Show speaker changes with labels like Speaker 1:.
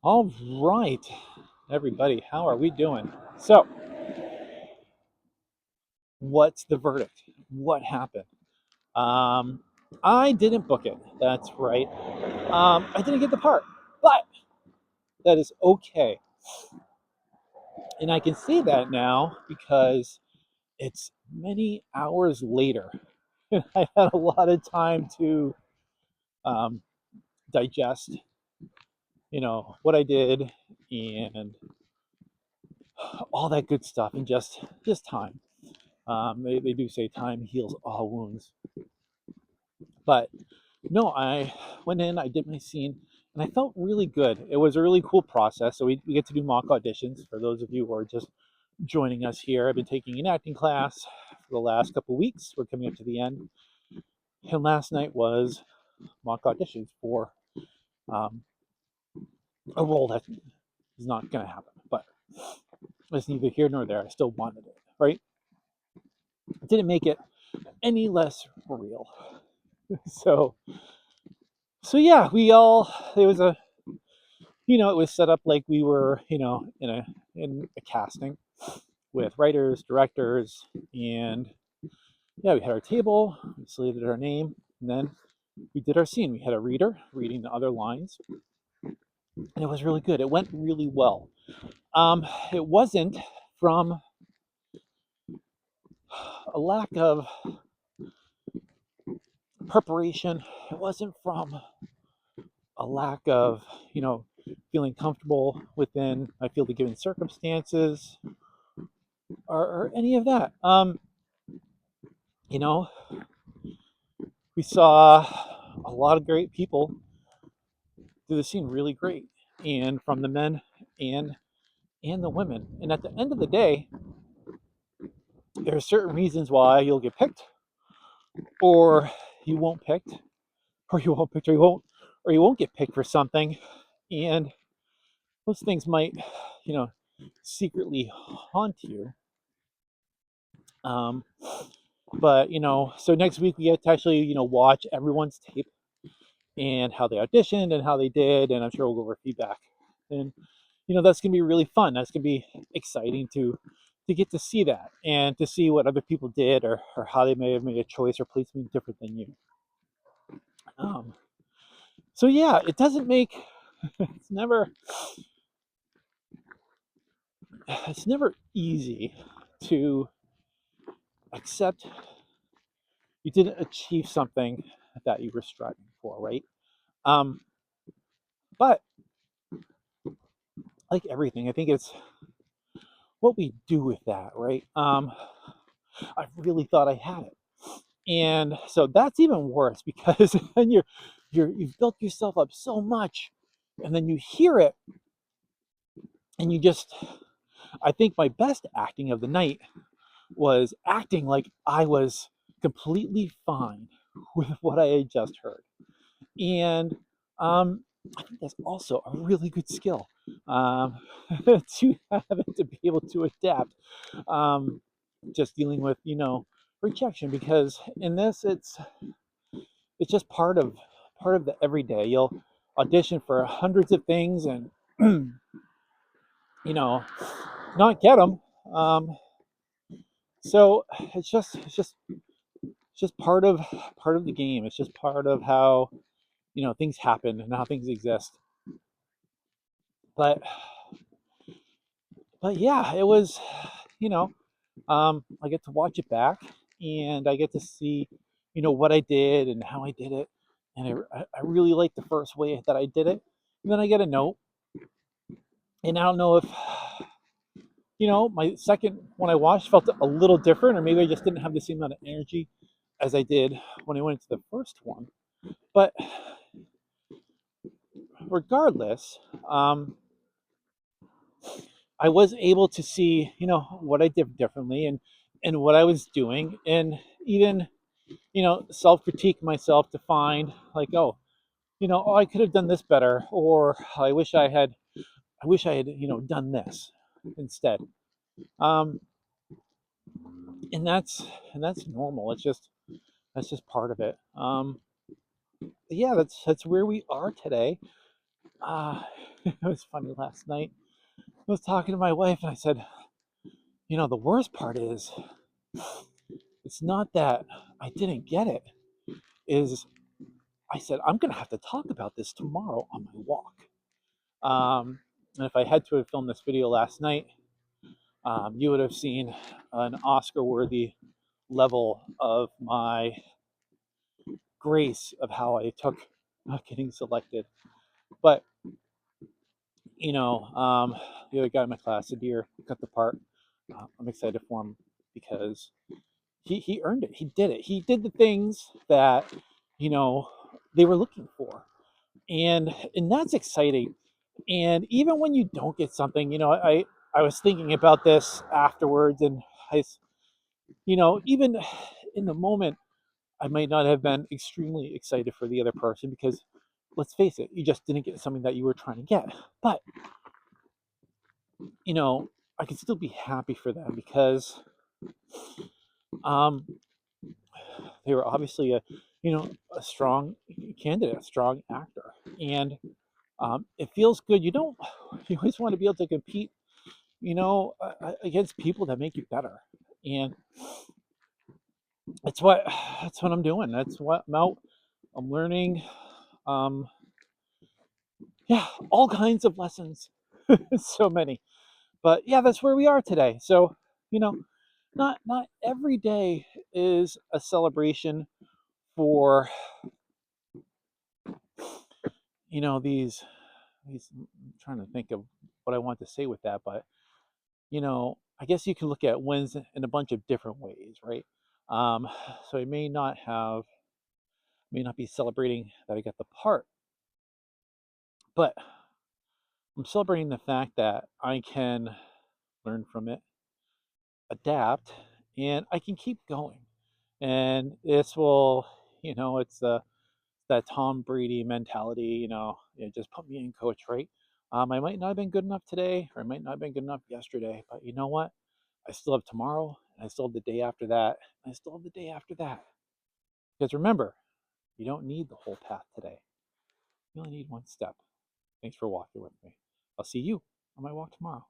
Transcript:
Speaker 1: All right, everybody, how are we doing? So, what's the verdict? What happened? Um, I didn't book it. That's right. I didn't get the part, but that is okay. And I can say that now because it's many hours later. I had a lot of time to um, digest, what I did and all that good stuff, and just time. They do say time heals all wounds. But no, I went in, I did my scene, and I felt really good. It was a really cool process. So we get to do mock auditions for those of you who are just joining us here. I've been taking an acting class for the last couple of weeks. We're coming up to the end. And last night was mock auditions for um, a role that is not going to happen. But it's neither here nor there. I still wanted it, right? It didn't make it any less real. So, so yeah, it was it was set up like we were, in a casting with writers, directors, and yeah, we had our table, we slated our name, and then we did our scene. We had a reader reading the other lines, and it was really good. It went really well. It wasn't from a lack of preparation. It wasn't from a lack of, you know, feeling comfortable within, I feel, the given circumstances or any of that. You know, we saw a lot of great people do the scene really great, and from the men and and the women. And at the end of the day, there are certain reasons why you'll get picked, or you won't picked, or you won't picked, or you won't get picked for something, and those things might, you know, secretly haunt you. Um, but so next week we get to actually, watch everyone's tape and how they auditioned and how they did, and I'm sure we'll go over feedback. And that's gonna be really fun. That's gonna be exciting to get to see that and to see what other people did, or how they may have made a choice or played something different than you. Um, so yeah, it doesn't make it's never it's never easy to accept you didn't achieve something that you were striving for, right? Um, but like everything, I think it's what we do with that, right? I really thought I had it, and so that's even worse because then you've built yourself up so much, and then you hear it, and you just. I think my best acting of the night was acting like I was completely fine with what I had just heard, and I think that's also a really good skill, um, to have it, to be able to adapt. Um, just dealing with rejection, because in this it's just part of the everyday. You'll audition for hundreds of things and you know not get them. Um, so it's just part of the game. It's just part of how things happen and how things exist. But yeah, it was you know I get to watch it back, and I get to see what I did and how I did it, and I really like the first way that I did it. And then I get a note, and I don't know if my second one I watched felt a little different, or maybe I just didn't have the same amount of energy as I did when I went into the first one. But regardless, I was able to see what I did differently, and what I was doing, and even self critique myself to find, like, oh, oh, I could have done this better, or I wish I had done this instead. Um, and that's normal. That's just part of it. Yeah, that's where we are today. Uh, It was funny last night. I was talking to my wife and I said, the worst part is it's not that I didn't get it, is I said, I'm going to have to talk about this tomorrow on my walk. And if I had to have filmed this video last night, you would have seen an Oscar worthy level of my grace of how I took not getting selected. But, the other guy in my class, Adir, got the part. I'm excited for him because he earned it. He did it. He did the things that, you know, they were looking for. And that's exciting. And even when you don't get something, I was thinking about this afterwards, and even in the moment, I might not have been extremely excited for the other person because, let's face it, you just didn't get something that you were trying to get. But I can still be happy for them because um, they were obviously a strong candidate, a strong actor, and it feels good. You always want to be able to compete, against people that make you better, and that's what that's what I'm doing. That's what I'm out. I'm learning, um, yeah, all kinds of lessons, so many. But yeah, that's where we are today. So you know, not every day is a celebration for these I'm trying to think of what I want to say with that, but I guess you can look at wins in a bunch of different ways, right? um, so I may not be celebrating that I got the part, but I'm celebrating the fact that I can learn from it, adapt, and I can keep going. And this will, it's that Tom Brady mentality, just put me in, coach, right? I might not have been good enough today, or I might not have been good enough yesterday, but you know what? I still have tomorrow, and I still have the day after that, and I still have the day after that. Because remember, you don't need the whole path today. You only need one step. Thanks for walking with me. I'll see you on my walk tomorrow.